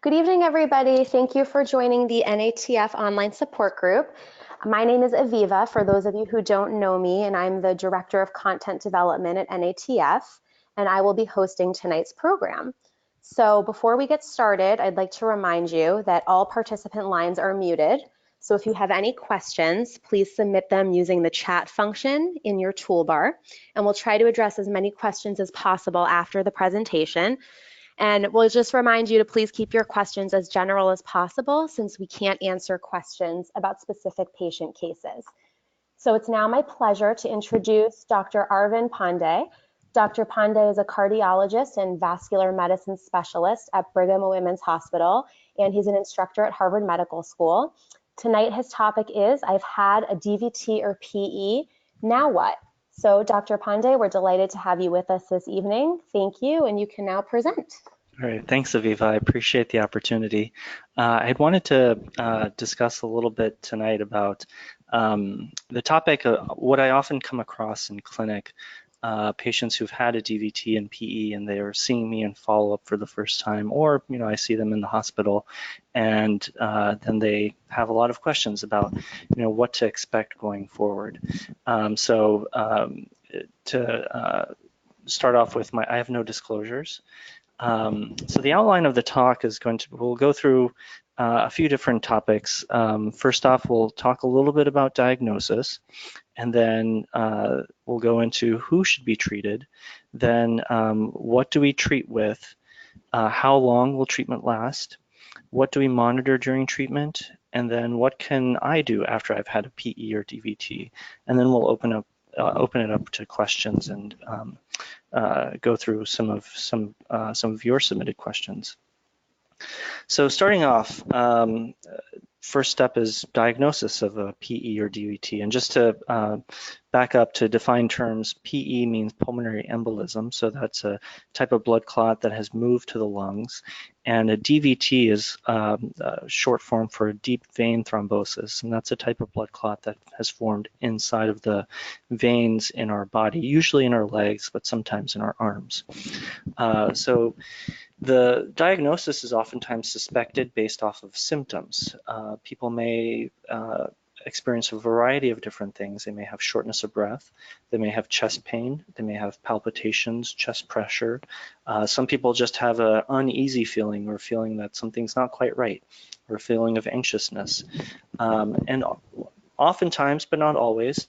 Good evening, everybody. Thank you for joining the NATF online support group. My name is Aviva, for those of you who don't know me, and I'm the Director of Content Development at NATF, and I will be hosting tonight's program. So before we get started, I'd like to remind you that all participant lines are muted. So if you have any questions, please submit them using the chat function in your toolbar, and we'll try to address as many questions as possible after the presentation. And we'll just remind you to please keep your questions as general as possible, since we can't answer questions about specific patient cases. So it's now my pleasure to introduce Dr. Arvind Pandey. Dr. Pandey is a cardiologist and vascular medicine specialist at Brigham and Women's Hospital, and he's an instructor at Harvard Medical School. Tonight, his topic is, I've had a DVT or PE, now what? So Dr. Pandey, we're delighted to have you with us this evening. Thank you, and you can now present. All right, thanks, Aviva. I appreciate the opportunity. I had wanted to discuss a little bit tonight about the topic of what I often come across in clinic, patients who've had a DVT and PE and they are seeing me in follow-up for the first time, or I see them in the hospital, and then they have a lot of questions about what to expect going forward. To start off with, I have no disclosures. So the outline of the talk is we'll go through a few different topics. First off, we'll talk a little bit about diagnosis, and then we'll go into who should be treated, then what do we treat with, how long will treatment last, what do we monitor during treatment, and then what can I do after I've had a PE or DVT, and then we'll open it up to questions and go through some of your submitted questions. So starting off, first step is diagnosis of a PE or DVT. And just to back up to define terms, PE means pulmonary embolism. So that's a type of blood clot that has moved to the lungs. And a DVT is short form for a deep vein thrombosis. And that's a type of blood clot that has formed inside of the veins in our body, usually in our legs, but sometimes in our arms. So the diagnosis is oftentimes suspected based off of symptoms. People may experience a variety of different things. They may have shortness of breath, they may have chest pain, they may have palpitations, chest pressure. Some people just have an uneasy feeling or feeling that something's not quite right, or a feeling of anxiousness. And oftentimes, but not always,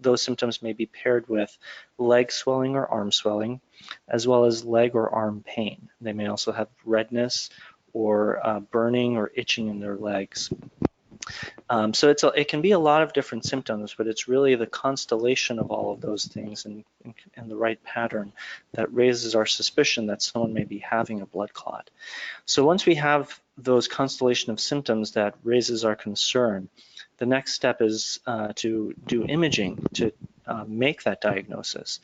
those symptoms may be paired with leg swelling or arm swelling, as well as leg or arm pain. They may also have redness or burning or itching in their legs. So it can be a lot of different symptoms, but it's really the constellation of all of those things in the right pattern that raises our suspicion that someone may be having a blood clot. So once we have those constellation of symptoms that raises our concern, the next step is to do imaging to make that diagnosis.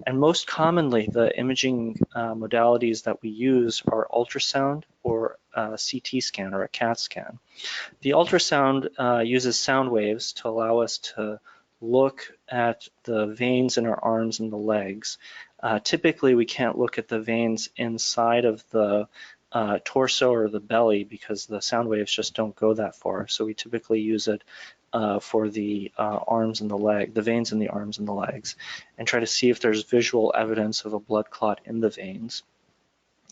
And most commonly, the imaging modalities that we use are ultrasound or a CT scan or a CAT scan. The ultrasound uses sound waves to allow us to look at the veins in our arms and the legs. Typically, we can't look at the veins inside of the torso or the belly because the sound waves just don't go that far. So we typically use it for the arms and the veins in the arms and the legs, and try to see if there's visual evidence of a blood clot in the veins.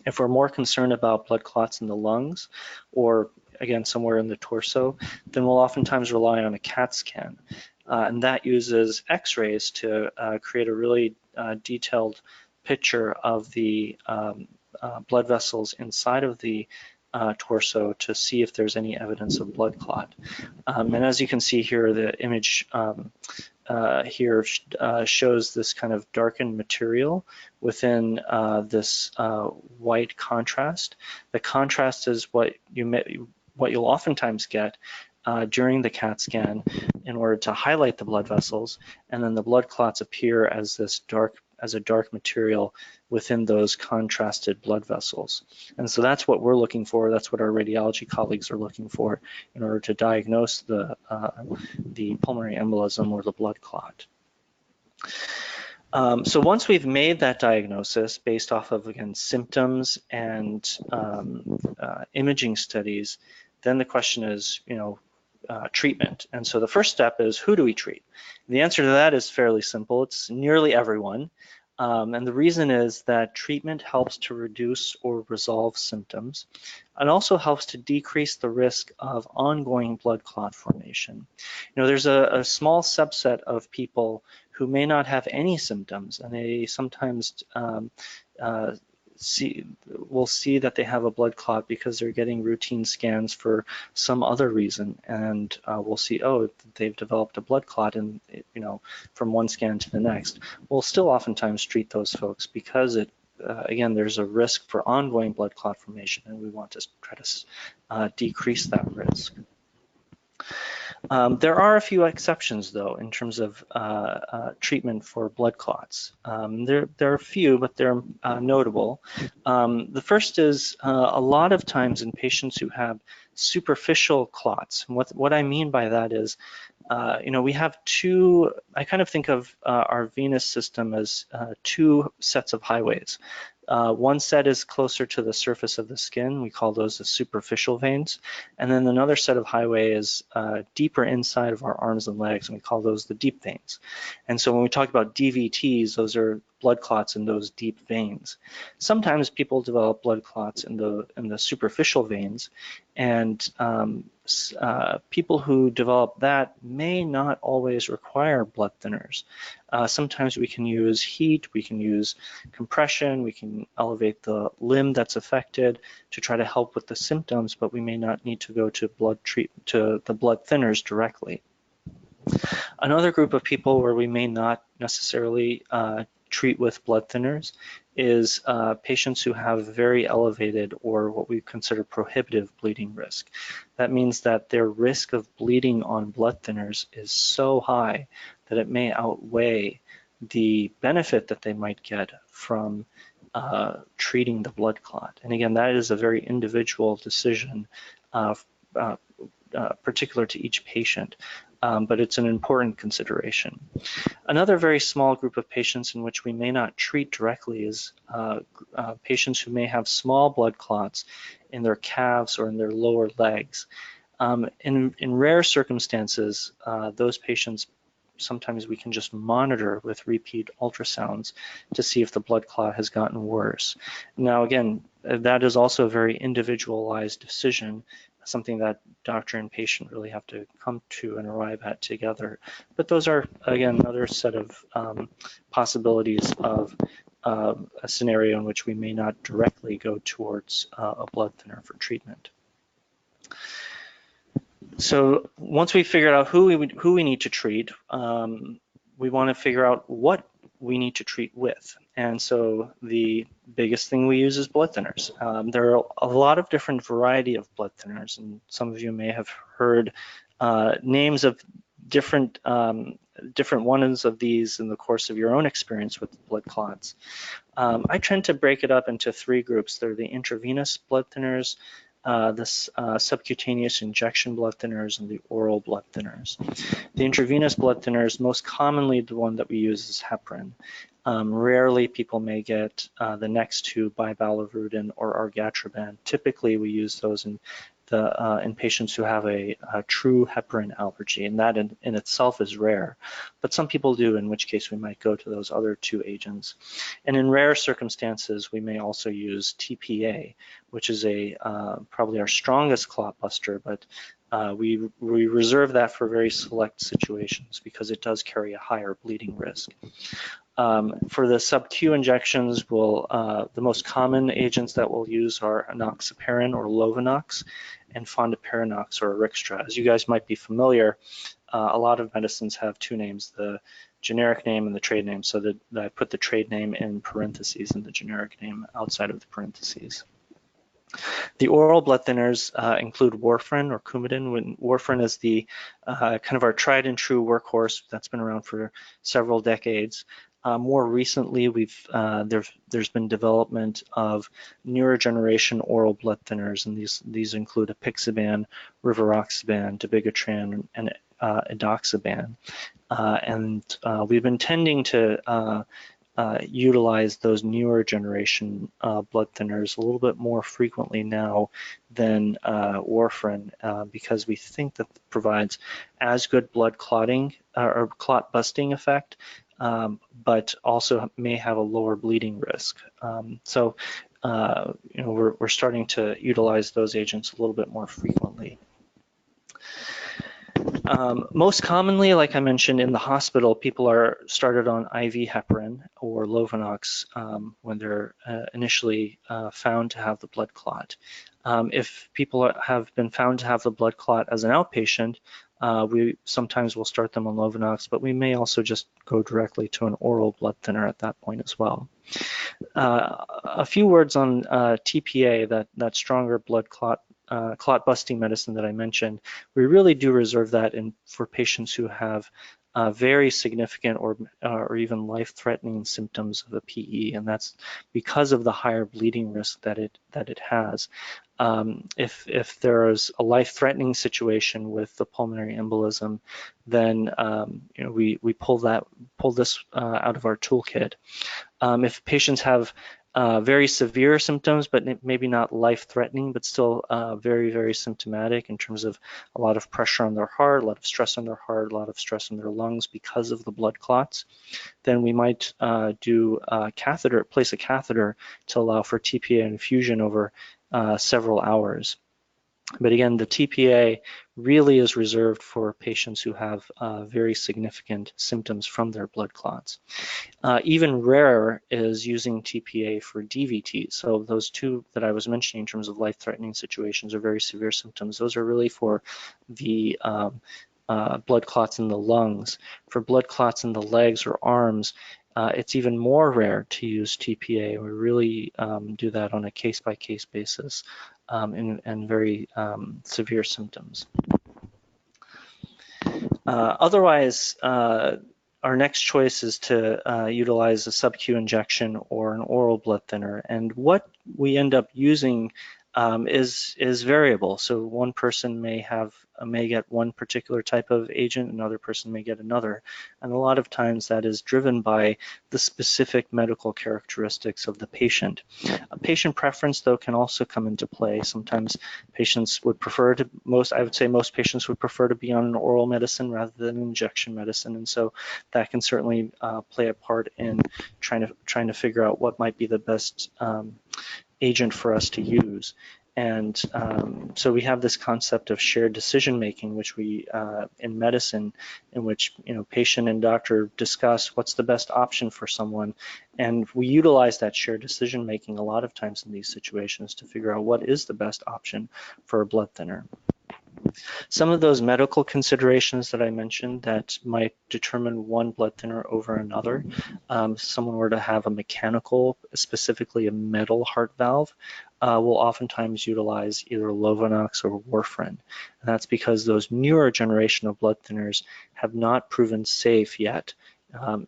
If we're more concerned about blood clots in the lungs, or again somewhere in the torso, then we'll oftentimes rely on a CAT scan. And that uses X-rays to create a really detailed picture of the blood vessels inside of the torso to see if there's any evidence of blood clot. And as you can see here, the image here shows this kind of darkened material within this white contrast. The contrast is what you'll oftentimes get during the CAT scan in order to highlight the blood vessels, and then the blood clots appear as a dark material within those contrasted blood vessels. And so that's what we're looking for. That's what our radiology colleagues are looking for in order to diagnose the pulmonary embolism or the blood clot. So once we've made that diagnosis based off of, again, symptoms and imaging studies, then the question is, treatment. And so the first step is, who do we treat? The answer to that is fairly simple. It's nearly everyone. And the reason is that treatment helps to reduce or resolve symptoms and also helps to decrease the risk of ongoing blood clot formation. There's a small subset of people who may not have any symptoms, and they sometimes will see that they have a blood clot because they're getting routine scans for some other reason, and we'll see, oh, they've developed a blood clot, and from one scan to the next. We'll still oftentimes treat those folks because again, there's a risk for ongoing blood clot formation, and we want to try to decrease that risk. There are a few exceptions, though, in terms of treatment for blood clots. There are a few, but they're notable. The first is a lot of times in patients who have superficial clots. What I mean by that is, we have two, I kind of think of our venous system as two sets of highways. One set is closer to the surface of the skin. We call those the superficial veins. And then another set of highway is deeper inside of our arms and legs, and we call those the deep veins. And so when we talk about DVTs, those are blood clots in those deep veins. Sometimes people develop blood clots in the superficial veins, and people who develop that may not always require blood thinners. Sometimes we can use heat, we can use compression, we can elevate the limb that's affected to try to help with the symptoms, but we may not need to go to the blood thinners directly. Another group of people where we may not necessarily treat with blood thinners is patients who have very elevated or what we consider prohibitive bleeding risk. That means that their risk of bleeding on blood thinners is so high that it may outweigh the benefit that they might get from treating the blood clot. And again, that is a very individual decision particular to each patient. But it's an important consideration. Another very small group of patients in which we may not treat directly is patients who may have small blood clots in their calves or in their lower legs. In rare circumstances, those patients, sometimes we can just monitor with repeat ultrasounds to see if the blood clot has gotten worse. Now, again, that is also a very individualized decision, something that doctor and patient really have to come to and arrive at together. But those are, again, another set of possibilities of a scenario in which we may not directly go towards a blood thinner for treatment. So once we figured out who we need to treat, we want to figure out what we need to treat with. And so the biggest thing we use is blood thinners. There are a lot of different variety of blood thinners, and some of you may have heard names of different ones of these in the course of your own experience with blood clots. I tend to break it up into three groups. They're the intravenous blood thinners, the subcutaneous injection blood thinners, and the oral blood thinners. The intravenous blood thinners, most commonly the one that we use is heparin. Rarely people may get the next two, bivalirudin or argatroban. Typically we use those in patients who have a true heparin allergy, and that in itself is rare. But some people do, in which case we might go to those other two agents. And in rare circumstances, we may also use TPA, which is probably our strongest clot buster, but we reserve that for very select situations because it does carry a higher bleeding risk. For the sub-Q injections, the most common agents that we'll use are enoxaparin or Lovenox and fondaparinux or Rixtra. As you guys might be familiar, a lot of medicines have two names, the generic name and the trade name, so that I put the trade name in parentheses and the generic name outside of the parentheses. The oral blood thinners include warfarin or Coumadin. Warfarin is the kind of our tried and true workhorse that's been around for several decades. More recently, there's been development of newer generation oral blood thinners, and these include apixaban, rivaroxaban, dabigatran, and edoxaban. and we've been tending to utilize those newer generation blood thinners a little bit more frequently now than warfarin because we think that it provides as good blood clotting or clot busting effect, but also may have a lower bleeding risk. So we're starting to utilize those agents a little bit more frequently. Most commonly, like I mentioned, in the hospital, people are started on IV heparin or Lovenox when they're initially found to have the blood clot. If people have been found to have the blood clot as an outpatient, we sometimes will start them on Lovenox, but we may also just go directly to an oral blood thinner at that point as well. A few words on TPA, that stronger blood clot busting medicine that I mentioned. We really do reserve that for patients who have very significant or even life-threatening symptoms of a PE, and that's because of the higher bleeding risk that it has. If there is a life-threatening situation with the pulmonary embolism, then we pull this out of our toolkit. If patients have very severe symptoms, but maybe not life-threatening, but still very, very symptomatic in terms of a lot of pressure on their heart, a lot of stress on their heart, a lot of stress on their lungs because of the blood clots, then we might place a catheter to allow for TPA infusion over several hours. But again, the TPA really is reserved for patients who have very significant symptoms from their blood clots. Even rarer is using TPA for DVT. So those two that I was mentioning in terms of life-threatening situations or very severe symptoms, those are really for the blood clots in the lungs. For blood clots in the legs or arms, it's even more rare to use TPA. We really do that on a case-by-case basis in very severe symptoms. Otherwise, our next choice is to utilize a sub-Q injection or an oral blood thinner. And what we end up using is variable. So one person may get one particular type of agent, another person may get another. And a lot of times that is driven by the specific medical characteristics of the patient. A patient preference, though, can also come into play. Sometimes patients would prefer to, I would say most patients would prefer to be on an oral medicine rather than injection medicine. And so that can certainly play a part in trying to figure out what might be the best agent for us to use. And so we have this concept of shared decision making, which we in medicine, in which patient and doctor discuss what's the best option for someone, and we utilize that shared decision making a lot of times in these situations to figure out what is the best option for a blood thinner. Some of those medical considerations that I mentioned that might determine one blood thinner over another. If someone were to have a mechanical, specifically a metal heart valve, will oftentimes utilize either Lovenox or warfarin. And that's because those newer generation of blood thinners have not proven safe yet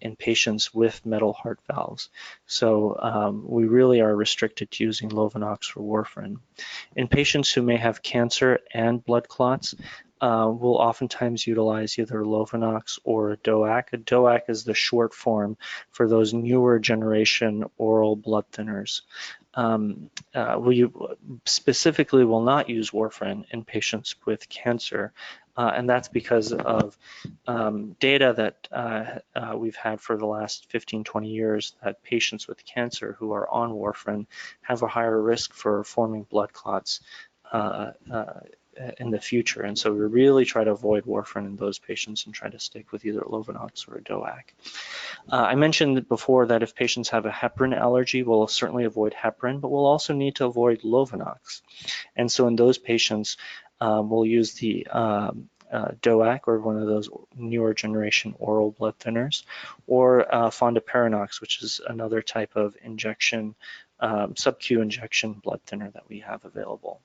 in patients with metal heart valves. So we really are restricted to using Lovenox or warfarin. In patients who may have cancer and blood clots, we'll oftentimes utilize either Lovenox or a DOAC. A DOAC is the short form for those newer generation oral blood thinners. We specifically will not use warfarin in patients with cancer, and that's because of data that we've had for the last 15-20 years that patients with cancer who are on warfarin have a higher risk for forming blood clots in the future. And so we really try to avoid warfarin in those patients and try to stick with either Lovenox or a DOAC. I mentioned before that if patients have a heparin allergy, we'll certainly avoid heparin, but we'll also need to avoid Lovenox. And so in those patients, we'll use the DOAC or one of those newer generation oral blood thinners, or fondaparinux, which is another type of injection, sub-Q injection blood thinner that we have available.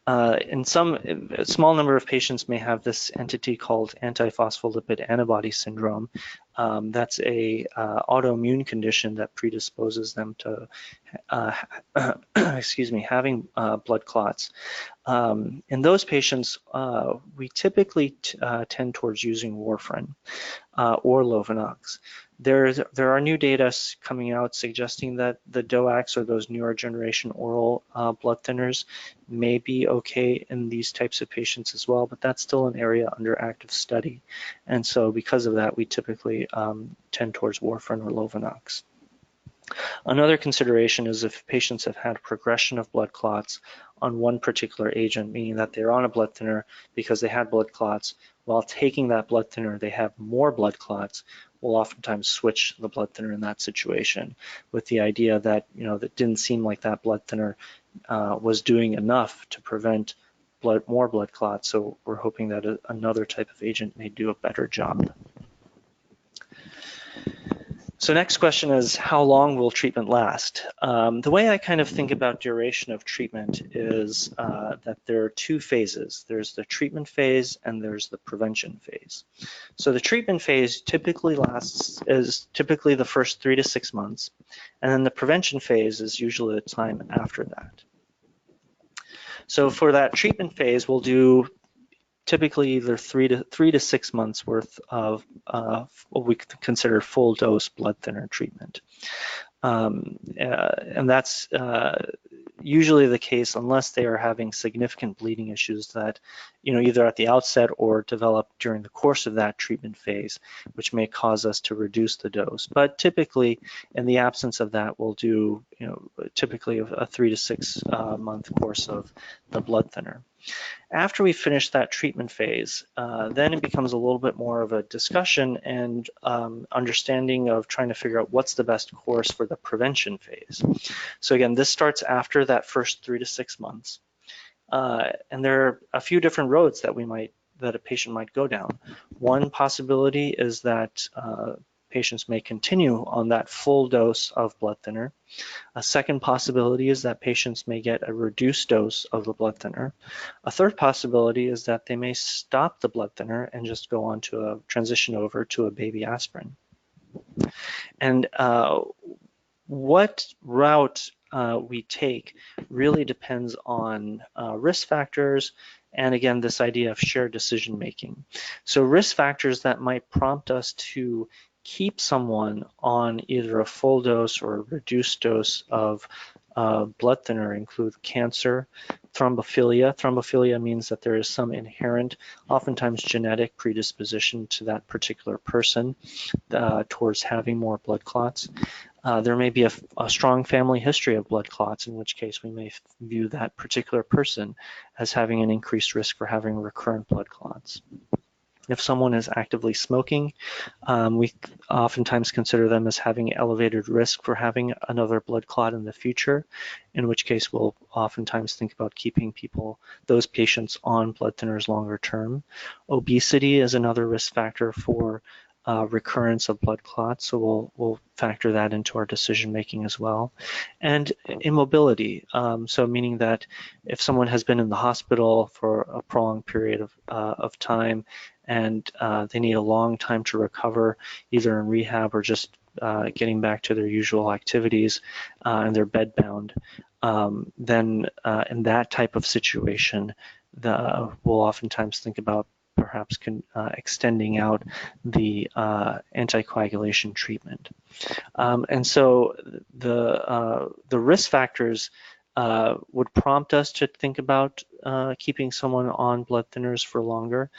In a small number of patients may have this entity called antiphospholipid antibody syndrome, That's a autoimmune condition that predisposes them to, excuse me, having blood clots. In those patients, we typically tend towards using warfarin or Lovenox. There are new data coming out suggesting that the DOACs, or those newer generation oral blood thinners, may be okay in these types of patients as well, but that's still an area under active study. And so because of that, we typically tend towards warfarin or Lovenox. Another consideration is if patients have had progression of blood clots on one particular agent, meaning that they're on a blood thinner because they had blood clots. While taking that blood thinner, they have more blood clots. We'll oftentimes switch the blood thinner in that situation, with the idea that, that didn't seem like that blood thinner was doing enough to prevent more blood clots. So we're hoping that another type of agent may do a better job. So next question is, how long will treatment last? The way I kind of think about duration of treatment is that there are two phases. There's the treatment phase and there's the prevention phase. So the treatment phase typically is typically the first 3 to 6 months, and then the prevention phase is usually the time after that. So for that treatment phase, we'll do typically either 3 to 6 months worth of what we consider full dose blood thinner treatment. And that's usually the case unless they are having significant bleeding issues that, either at the outset or develop during the course of that treatment phase, which may cause us to reduce the dose. But typically, in the absence of that, we'll do, typically a 3 to 6 month course of the blood thinner. After we finish that treatment phase, then it becomes a little bit more of a discussion and understanding of trying to figure out what's the best course for the prevention phase. So again, this starts after that first 3 to 6 months. And there are a few different roads that a patient might go down. One possibility is that patients may continue on that full dose of blood thinner. A second possibility is that patients may get a reduced dose of the blood thinner. A third possibility is that they may stop the blood thinner and just go on to transition over to a baby aspirin. And what route we take really depends on risk factors, and again, this idea of shared decision making. So risk factors that might prompt us to keep someone on either a full dose or a reduced dose of blood thinner include cancer, thrombophilia. Thrombophilia means that there is some inherent, oftentimes genetic predisposition to that particular person towards having more blood clots. There may be a strong family history of blood clots, in which case we may view that particular person as having an increased risk for having recurrent blood clots. If someone is actively smoking, we oftentimes consider them as having elevated risk for having another blood clot in the future, in which case we'll oftentimes think about keeping those patients on blood thinners longer term. Obesity is another risk factor for recurrence of blood clots, so we'll factor that into our decision making as well. And immobility, so meaning that if someone has been in the hospital for a prolonged period of time and they need a long time to recover, either in rehab or just getting back to their usual activities, and they're bedbound, then in that type of situation, we'll oftentimes think about perhaps extending out the anticoagulation treatment. And so the risk factors would prompt us to think about keeping someone on blood thinners for longer.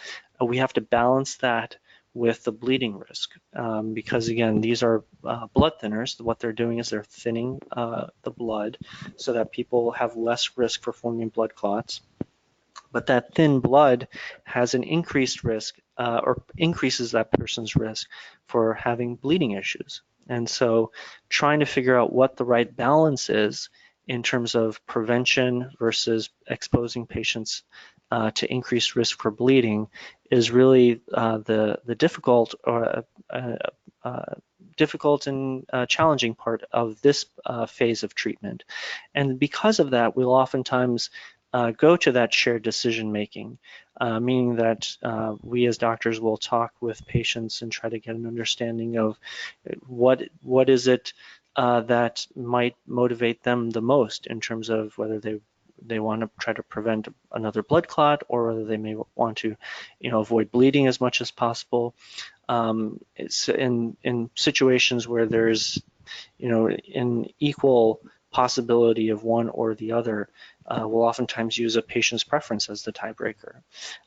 We have to balance that with the bleeding risk, because again, these are blood thinners. What they're doing is they're thinning the blood so that people have less risk for forming blood clots. But that thin blood has an increased risk or increases that person's risk for having bleeding issues. And so trying to figure out what the right balance is in terms of prevention versus exposing patients to increased risk for bleeding is really the difficult and challenging part of this phase of treatment. And because of that, we'll oftentimes go to that shared decision making, meaning that we as doctors will talk with patients and try to get an understanding of what is it that might motivate them the most in terms of whether they want to try to prevent another blood clot, or whether they may want to, avoid bleeding as much as possible. It's in situations where there's, an equal possibility of one or the other, we'll oftentimes use a patient's preference as the tiebreaker.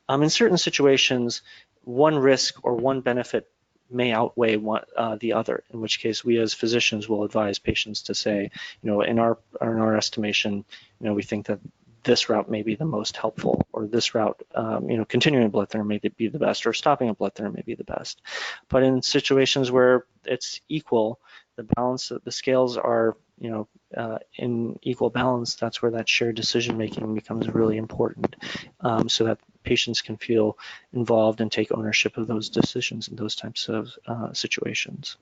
In certain situations, one risk or one benefit may outweigh the other, in which case we as physicians will advise patients to say, in our estimation, we think that this route may be the most helpful, or this route, continuing a blood thinner may be the best, or stopping a blood thinner may be the best. But in situations where it's equal, the scales are, in equal balance, that's where that shared decision making becomes really important, so that patients can feel involved and take ownership of those decisions in those types of situations.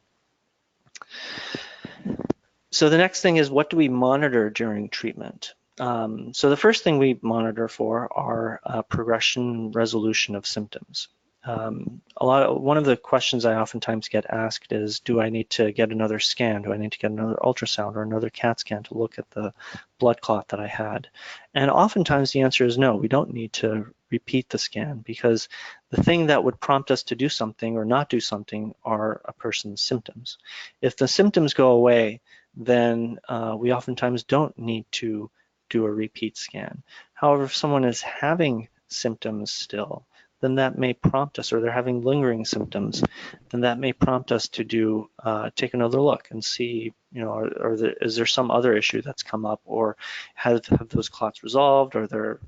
So the next thing is, what do we monitor during treatment? So the first thing we monitor for are progression resolution of symptoms. One of the questions I oftentimes get asked is, do I need to get another scan? Do I need to get another ultrasound or another CAT scan to look at the blood clot that I had? And oftentimes the answer is no, we don't need to repeat the scan, because the thing that would prompt us to do something or not do something are a person's symptoms. If the symptoms go away, then we oftentimes don't need to do a repeat scan. However, if someone is having symptoms still, then that may prompt us, or they're having lingering symptoms, then that may prompt us to take another look and see, is there some other issue that's come up, or have those clots resolved, or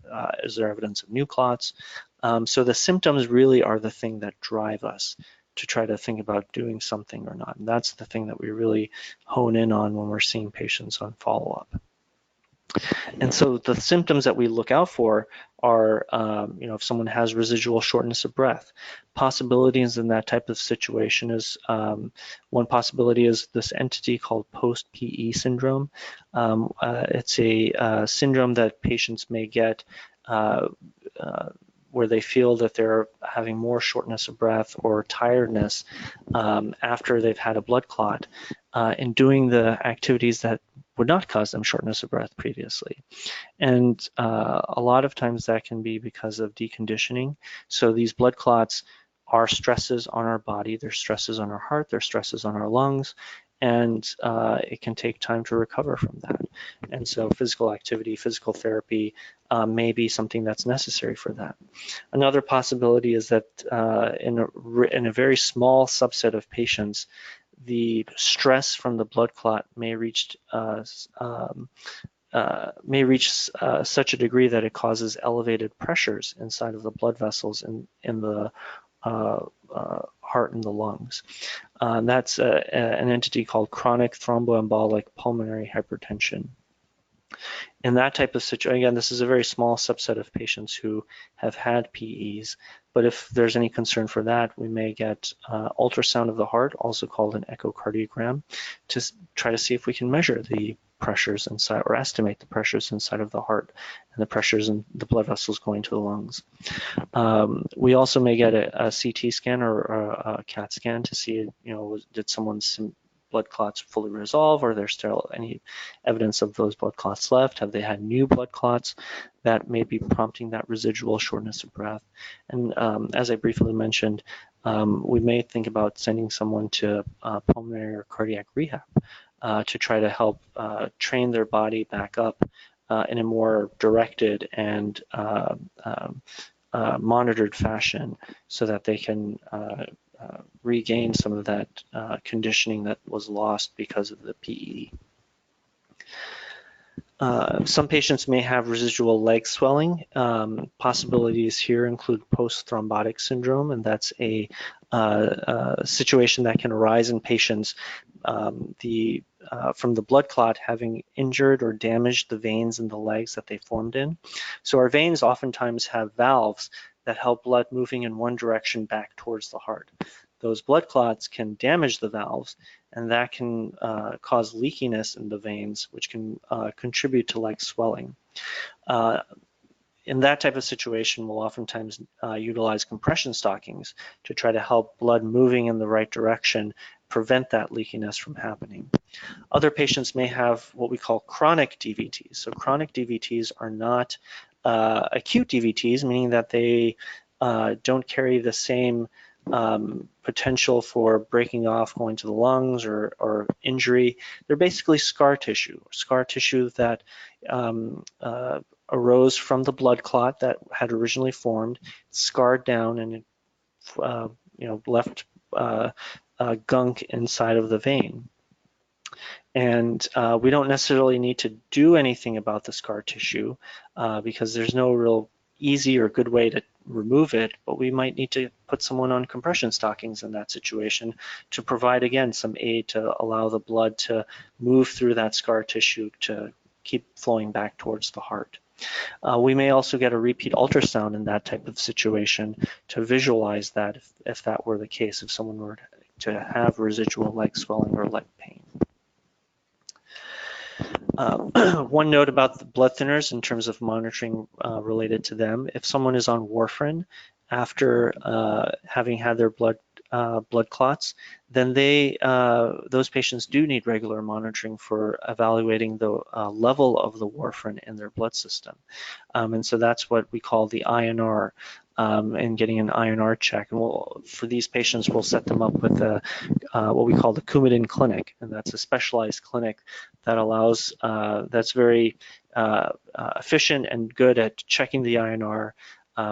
is there evidence of new clots? So the symptoms really are the thing that drive us to try to think about doing something or not. And that's the thing that we really hone in on when we're seeing patients on follow-up. And so the symptoms that we look out for are, if someone has residual shortness of breath. Possibilities in that type of situation is, one possibility is this entity called post-PE syndrome. It's a syndrome that patients may get where they feel that they're having more shortness of breath or tiredness after they've had a blood clot in doing the activities that would not cause them shortness of breath previously. And a lot of times that can be because of deconditioning. So these blood clots are stresses on our body, they're stresses on our heart, they're stresses on our lungs, and it can take time to recover from that. And so physical activity, physical therapy may be something that's necessary for that. Another possibility is that in a very small subset of patients, the stress from the blood clot may reach such a degree that it causes elevated pressures inside of the blood vessels in the heart and the lungs. That's an entity called chronic thromboembolic pulmonary hypertension. In that type of situation, again, this is a very small subset of patients who have had PEs, but if there's any concern for that, we may get ultrasound of the heart, also called an echocardiogram, to try to see if we can measure the pressures inside, or estimate the pressures inside of the heart and the pressures in the blood vessels going to the lungs. We also may get a CT scan or a CAT scan to see, did someone's blood clots fully resolve, or there's still any evidence of those blood clots left? Have they had new blood clots that may be prompting that residual shortness of breath? And as I briefly mentioned, we may think about sending someone to pulmonary or cardiac rehab to try to help train their body back up in a more directed and monitored fashion, so that they can regain some of that conditioning that was lost because of the PE. Some patients may have residual leg swelling. Possibilities here include post-thrombotic syndrome, and that's a situation that can arise in patients from the blood clot having injured or damaged the veins in the legs that they formed in. So our veins oftentimes have valves that help blood moving in one direction back towards the heart. Those blood clots can damage the valves, and that can cause leakiness in the veins, which can contribute to leg swelling. in that type of situation, we'll oftentimes utilize compression stockings to try to help blood moving in the right direction, prevent that leakiness from happening. Other patients may have what we call chronic DVTs. So chronic DVTs are not acute DVTs, meaning that they don't carry the same potential for breaking off, going to the lungs or injury. They're basically scar tissue that arose from the blood clot that had originally formed, scarred down, and it left gunk inside of the vein. And we don't necessarily need to do anything about the scar tissue because there's no real easy or good way to remove it, but we might need to put someone on compression stockings in that situation to provide, again, some aid to allow the blood to move through that scar tissue to keep flowing back towards the heart. We may also get a repeat ultrasound in that type of situation to visualize that if that were the case, if someone were to have residual leg swelling or leg pain. One note about the blood thinners in terms of monitoring related to them. If someone is on warfarin after having had their blood clots, then those patients do need regular monitoring for evaluating the level of the warfarin in their blood system. And so that's what we call the INR. And getting an INR check. And for these patients, we'll set them up with what we call the Coumadin clinic, and that's a specialized clinic that allows, that's very efficient and good at checking the INR,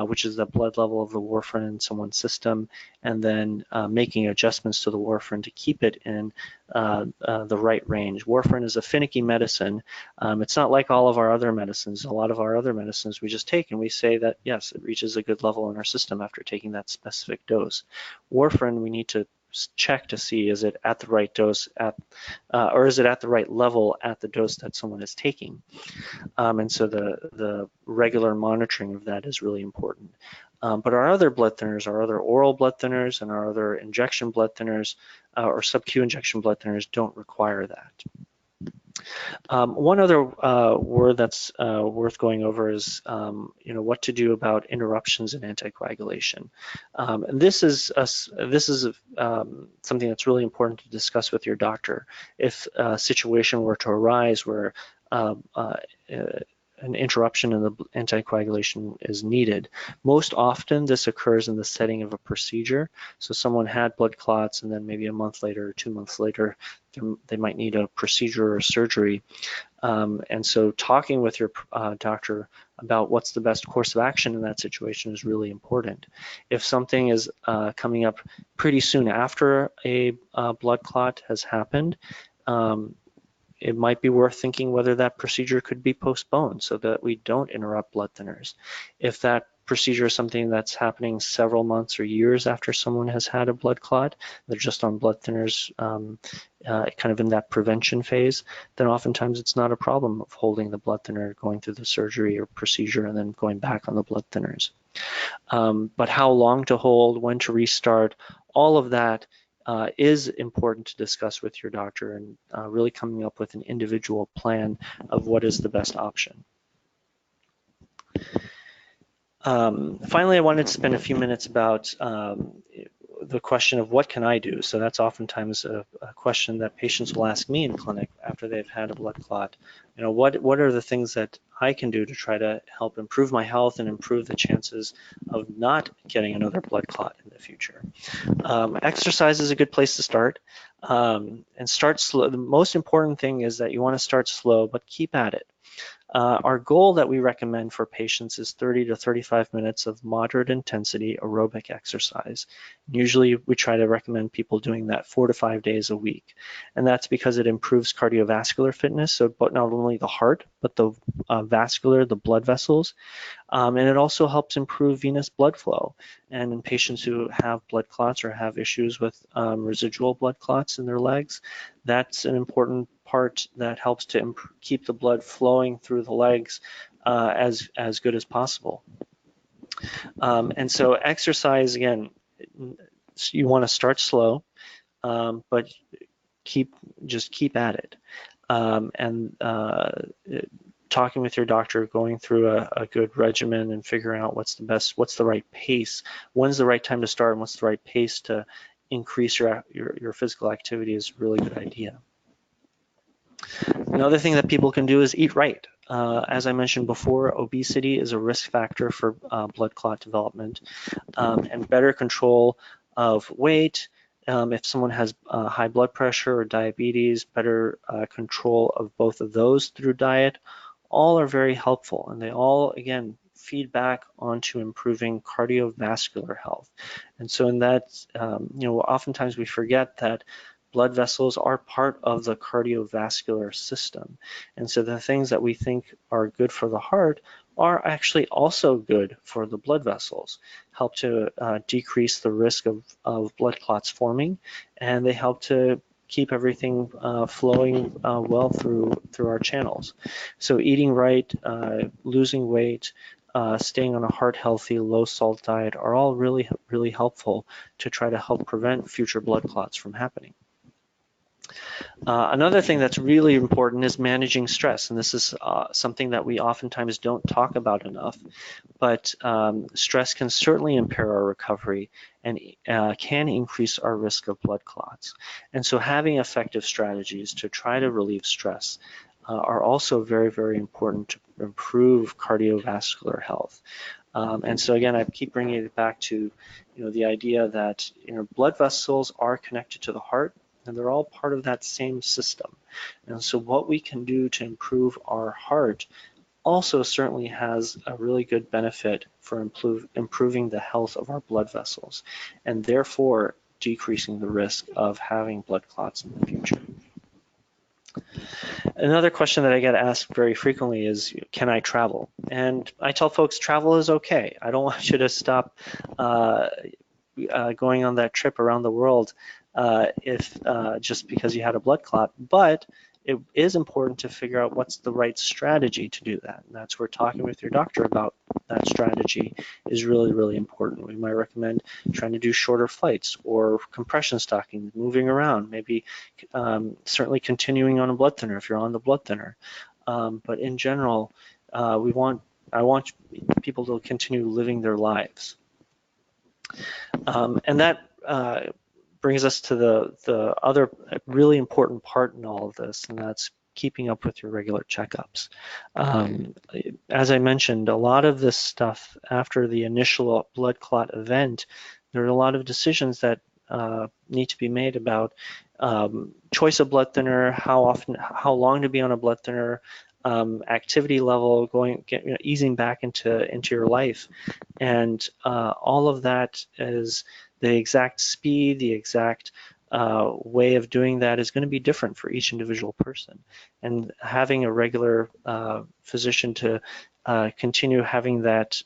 which is the blood level of the warfarin in someone's system, and then making adjustments to the warfarin to keep it in the right range. Warfarin is a finicky medicine. It's not like all of our other medicines. A lot of our other medicines we just take and we say that, yes, it reaches a good level in our system after taking that specific dose. Warfarin, we need to check to see, is it at the right dose or is it at the right level at the dose that someone is taking. And so the regular monitoring of that is really important. But our other blood thinners, our other oral blood thinners and our other injection blood thinners or sub-Q injection blood thinners don't require that. One other word that's worth going over is, what to do about interruptions in anticoagulation. And this is something that's really important to discuss with your doctor. If a situation were to arise where an interruption in the anticoagulation is needed. Most often this occurs in the setting of a procedure. So someone had blood clots and then maybe a month later or 2 months later, they might need a procedure or surgery. And so talking with your doctor about what's the best course of action in that situation is really important. If something is coming up pretty soon after a blood clot has happened, it might be worth thinking whether that procedure could be postponed so that we don't interrupt blood thinners. If that procedure is something that's happening several months or years after someone has had a blood clot, they're just on blood thinners kind of in that prevention phase, then oftentimes it's not a problem of holding the blood thinner, going through the surgery or procedure, and then going back on the blood thinners. But how long to hold, when to restart, all of that is important to discuss with your doctor and really coming up with an individual plan of what is the best option. Finally, I wanted to spend a few minutes about the question of what can I do? So that's oftentimes a question that patients will ask me in clinic after they've had a blood clot. What are the things that I can do to try to help improve my health and improve the chances of not getting another blood clot in the future? Exercise is a good place to start, and start slow. The most important thing is that you want to start slow, but keep at it. Our goal that we recommend for patients is 30 to 35 minutes of moderate intensity aerobic exercise. Usually we try to recommend people doing that 4 to 5 days a week. And that's because it improves cardiovascular fitness, so but not only the heart, but the vascular, the blood vessels. And it also helps improve venous blood flow. And in patients who have blood clots or have issues with residual blood clots in their legs, that's an important part that helps to keep the blood flowing through the legs as good as possible. And so exercise, again, you want to start slow, but just keep at it. And talking with your doctor, going through a good regimen and figuring out what's the right pace, when's the right time to start, and what's the right pace to increase your physical activity is a really good idea. Another thing that people can do is eat right. As I mentioned before, obesity is a risk factor for blood clot development, and better control of weight. If someone has high blood pressure or diabetes, better control of both of those through diet, all are very helpful, and they all, again, feed back onto improving cardiovascular health. And so in that, oftentimes we forget that blood vessels are part of the cardiovascular system. And so the things that we think are good for the heart are actually also good for the blood vessels, help to decrease the risk of blood clots forming, and they help to keep everything flowing well through our channels. So eating right, losing weight, staying on a heart-healthy, low-salt diet are all really, really helpful to try to help prevent future blood clots from happening. Another thing that's really important is managing stress, and this is something that we oftentimes don't talk about enough, but stress can certainly impair our recovery and can increase our risk of blood clots. And so having effective strategies to try to relieve stress are also very, very important to improve cardiovascular health. And so again, I keep bringing it back to the idea that blood vessels are connected to the heart, and they're all part of that same system. And so what we can do to improve our heart also certainly has a really good benefit for improving the health of our blood vessels, and therefore decreasing the risk of having blood clots in the future. Another question that I get asked very frequently is, can I travel? And I tell folks travel is okay. I don't want you to stop going on that trip around the world if just because you had a blood clot, but it is important to figure out what's the right strategy to do that. And that's where talking with your doctor about that strategy is really, really important. We might recommend trying to do shorter flights or compression stocking, moving around, maybe certainly continuing on a blood thinner if you're on the blood thinner. But in general, I want people to continue living their lives. And that brings us to the other really important part in all of this, and that's keeping up with your regular checkups. As I mentioned, a lot of this stuff after the initial blood clot event, there are a lot of decisions that need to be made about choice of blood thinner, how long to be on a blood thinner, activity level, easing back into your life, and all of that is the exact speed, the exact way of doing that is going to be different for each individual person. And having a regular physician to continue having that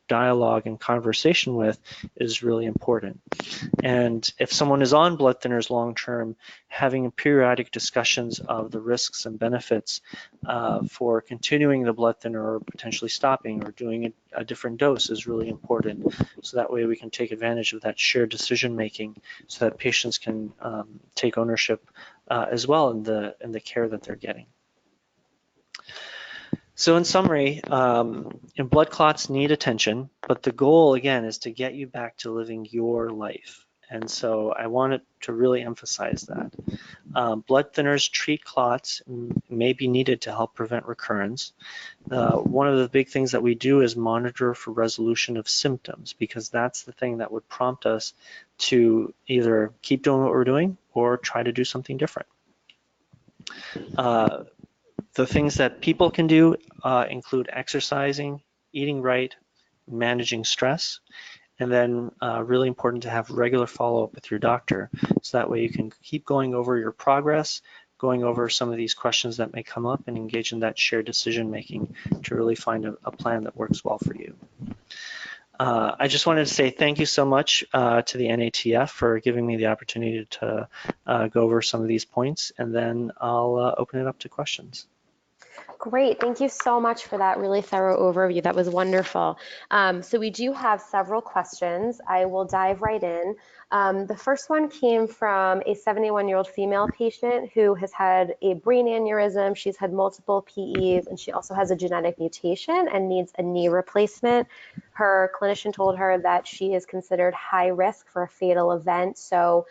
dialogue and conversation with is really important. And if someone is on blood thinners long term, having periodic discussions of the risks and benefits for continuing the blood thinner or potentially stopping or doing a different dose is really important. So that way we can take advantage of that shared decision making so that patients can take ownership as well in the care that they're getting. So in summary, blood clots need attention, but the goal again is to get you back to living your life. And so I wanted to really emphasize that. Blood thinners treat clots, may be needed to help prevent recurrence. One of the big things that we do is monitor for resolution of symptoms, because that's the thing that would prompt us to either keep doing what we're doing or try to do something different. The things that people can do include exercising, eating right, managing stress, and then really important to have regular follow-up with your doctor, so that way you can keep going over your progress, going over some of these questions that may come up, and engage in that shared decision-making to really find a plan that works well for you. I just wanted to say thank you so much to the NATF for giving me the opportunity to go over some of these points, and then I'll open it up to questions. Great. Thank you so much for that really thorough overview. That was wonderful. So we do have several questions. I will dive right in. The first one came from a 71-year-old female patient who has had a brain aneurysm. She's had multiple PEs, and she also has a genetic mutation and needs a knee replacement. Her clinician told her that she is considered high risk for a fatal event. So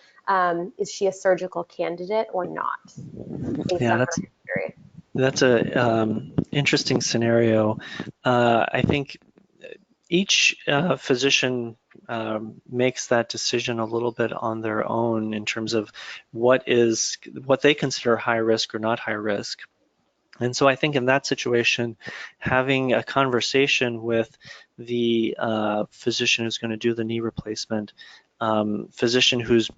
is she a surgical candidate or not, based Yeah, on her history? that's a interesting scenario. I think each physician makes that decision a little bit on their own in terms of what they consider high risk or not high risk. And so I think in that situation, having a conversation with the physician who's going to do the knee replacement, physician who's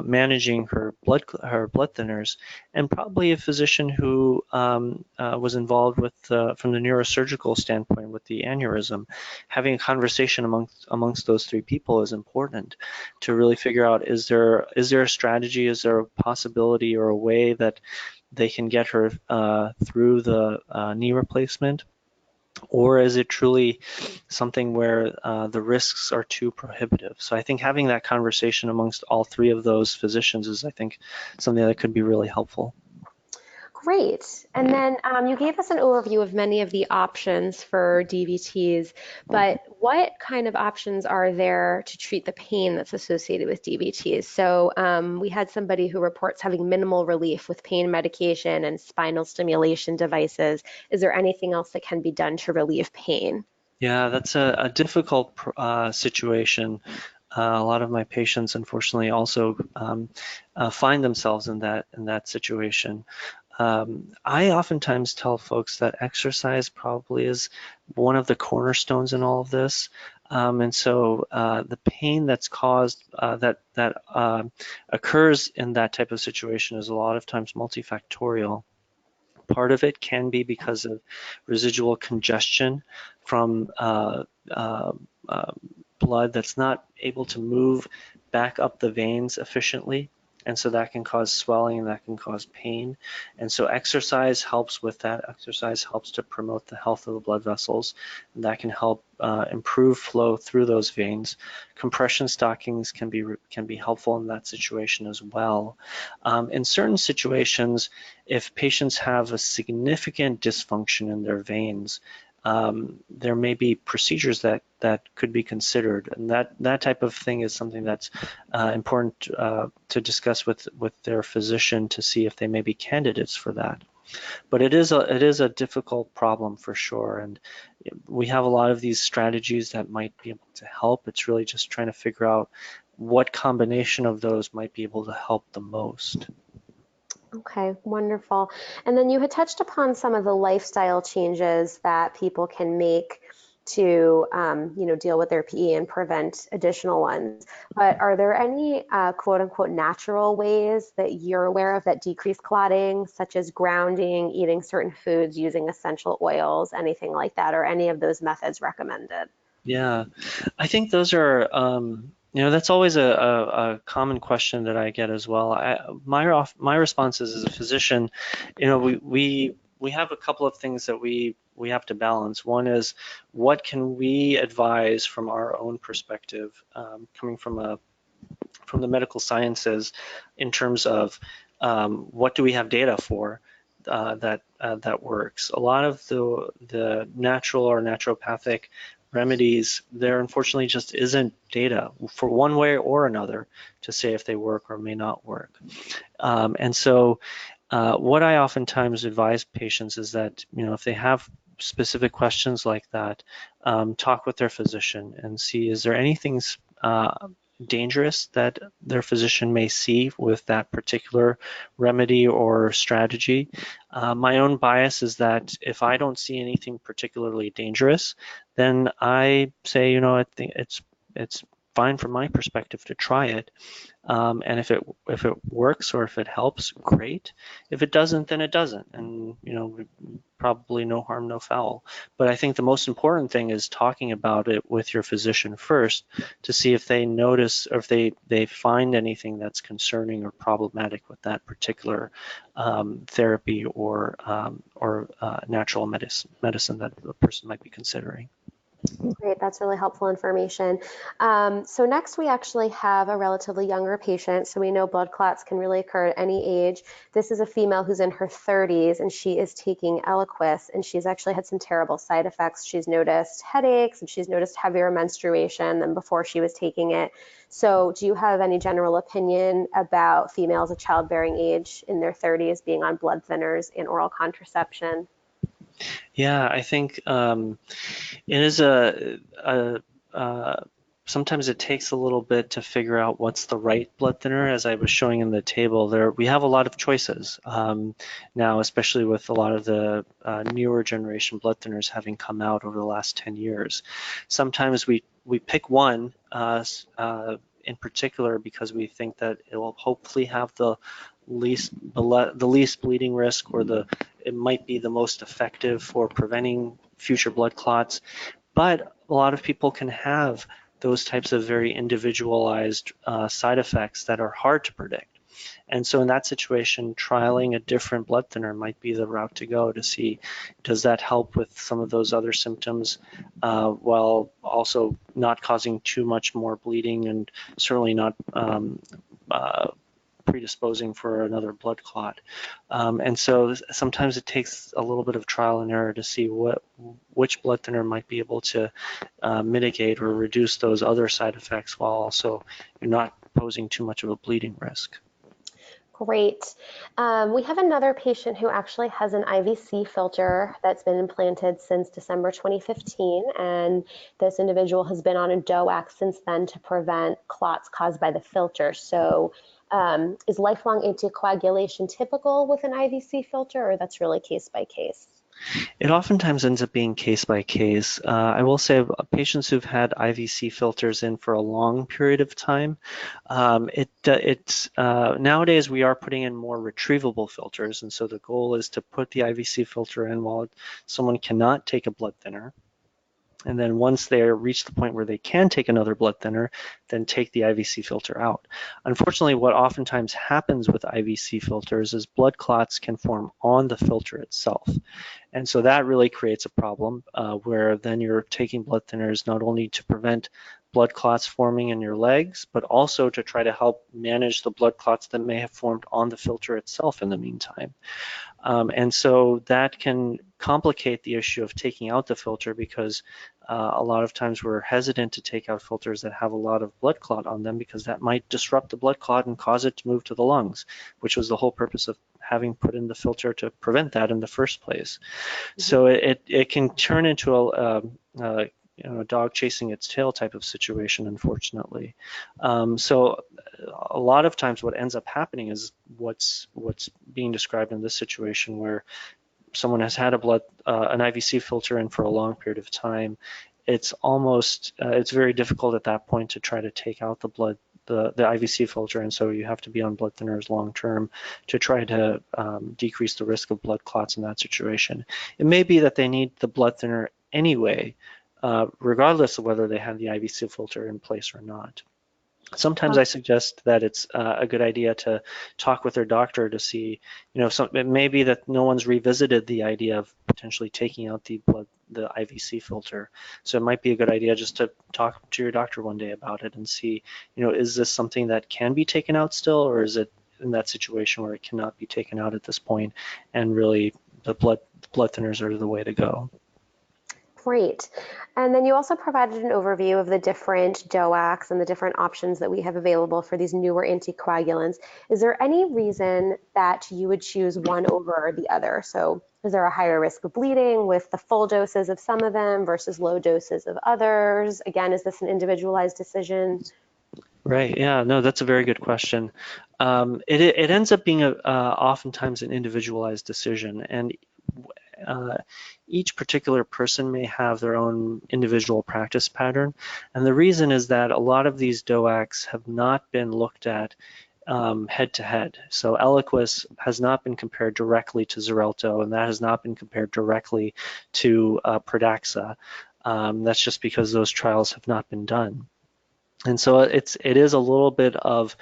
managing her blood thinners, and probably a physician who was involved with from the neurosurgical standpoint with the aneurysm. Having a conversation amongst those three people is important to really figure out, is there a strategy, is there a possibility or a way that they can get her through the knee replacement? Or is it truly something where the risks are too prohibitive? So I think having that conversation amongst all three of those physicians is, I think, something that could be really helpful. Great. And then you gave us an overview of many of the options for DVTs, but what kind of options are there to treat the pain that's associated with DVTs? So we had somebody who reports having minimal relief with pain medication and spinal stimulation devices. Is there anything else that can be done to relieve pain? Yeah, that's a difficult situation. A lot of my patients, unfortunately, also find themselves in that situation. I oftentimes tell folks that exercise probably is one of the cornerstones in all of this. And so the pain that's caused, that occurs in that type of situation is a lot of times multifactorial. Part of it can be because of residual congestion from blood that's not able to move back up the veins efficiently. And so that can cause swelling and that can cause pain. And so exercise helps with that. Exercise helps to promote the health of the blood vessels, and that can help improve flow through those veins. Compression stockings can be helpful in that situation as well. In certain situations, if patients have a significant dysfunction in their veins, there may be procedures that could be considered, and that type of thing is something that's important to discuss with their physician to see if they may be candidates for that. But it is a difficult problem for sure, and we have a lot of these strategies that might be able to help. It's really just trying to figure out what combination of those might be able to help the most. Okay, wonderful. And then you had touched upon some of the lifestyle changes that people can make to, deal with their PE and prevent additional ones. But are there any quote unquote natural ways that you're aware of that decrease clotting, such as grounding, eating certain foods, using essential oils, anything like that, or any of those methods recommended? Yeah, I think those are, that's always a common question that I get as well. My response is, as a physician, we have a couple of things that we have to balance. One is, what can we advise from our own perspective, coming from the medical sciences, in terms of what do we have data for that works. A lot of the natural or naturopathic remedies, there unfortunately just isn't data for one way or another to say if they work or may not work. And so what I oftentimes advise patients is that, if they have specific questions like that, talk with their physician and see, is there anything dangerous that their physician may see with that particular remedy or strategy. My own bias is that if I don't see anything particularly dangerous, then I say, I think it's fine from my perspective to try it. And if it works or if it helps, great. If it doesn't, then it doesn't. And probably no harm, no foul. But I think the most important thing is talking about it with your physician first to see if they notice or if they find anything that's concerning or problematic with that particular therapy or natural medicine that the person might be considering. Great, that's really helpful information. So next we actually have a relatively younger patient. So we know blood clots can really occur at any age. This is a female who's in her 30s and she is taking Eliquis, and she's actually had some terrible side effects. She's noticed headaches and she's noticed heavier menstruation than before she was taking it. So do you have any general opinion about females of childbearing age in their 30s being on blood thinners and oral contraception? Yeah, I think it is sometimes it takes a little bit to figure out what's the right blood thinner. As I was showing in the table there, we have a lot of choices now, especially with a lot of the newer generation blood thinners having come out over the last 10 years. Sometimes we pick one in particular because we think that it will hopefully have the least bleeding risk, or it might be the most effective for preventing future blood clots. But a lot of people can have those types of very individualized side effects that are hard to predict. And so in that situation, trialing a different blood thinner might be the route to go to see, does that help with some of those other symptoms while also not causing too much more bleeding and certainly not predisposing for another blood clot. And so sometimes it takes a little bit of trial and error to see which blood thinner might be able to mitigate or reduce those other side effects while also you're not posing too much of a bleeding risk. Great. We have another patient who actually has an IVC filter that's been implanted since December 2015, and this individual has been on a DOAC since then to prevent clots caused by the filter. So is lifelong anticoagulation typical with an IVC filter, or that's really case by case? It oftentimes ends up being case by case. I will say patients who've had IVC filters in for a long period of time, nowadays we are putting in more retrievable filters, and so the goal is to put the IVC filter in while someone cannot take a blood thinner. And then once they reach the point where they can take another blood thinner, then take the IVC filter out. Unfortunately, what oftentimes happens with IVC filters is blood clots can form on the filter itself. And so that really creates a problem where then you're taking blood thinners not only to prevent blood clots forming in your legs, but also to try to help manage the blood clots that may have formed on the filter itself in the meantime. And so that can complicate the issue of taking out the filter because a lot of times we're hesitant to take out filters that have a lot of blood clot on them because that might disrupt the blood clot and cause it to move to the lungs, which was the whole purpose of having put in the filter to prevent that in the first place. Mm-hmm. So it can turn into a dog chasing its tail type of situation, unfortunately. So a lot of times what ends up happening is what's being described in this situation where someone has had an IVC filter in for a long period of time. It's very difficult at that point to try to take out the IVC filter, and so you have to be on blood thinners long term to try to decrease the risk of blood clots in that situation. It may be that they need the blood thinner anyway, regardless of whether they have the IVC filter in place or not. Sometimes I suggest that it's a good idea to talk with their doctor to see, it may be that no one's revisited the idea of potentially taking out the IVC filter. So it might be a good idea just to talk to your doctor one day about it and see, is this something that can be taken out still, or is it in that situation where it cannot be taken out at this point, and really the blood thinners are the way to go. Great. And then you also provided an overview of the different DOACs and the different options that we have available for these newer anticoagulants. Is there any reason that you would choose one over the other? So is there a higher risk of bleeding with the full doses of some of them versus low doses of others? Again, is this an individualized decision? Right. Yeah. No, that's a very good question. It ends up being oftentimes an individualized decision, and each particular person may have their own individual practice pattern. And the reason is that a lot of these DOACs have not been looked at head-to-head. So Eliquis has not been compared directly to Xarelto, and that has not been compared directly to Pradaxa. That's just because those trials have not been done. And so it is a little bit of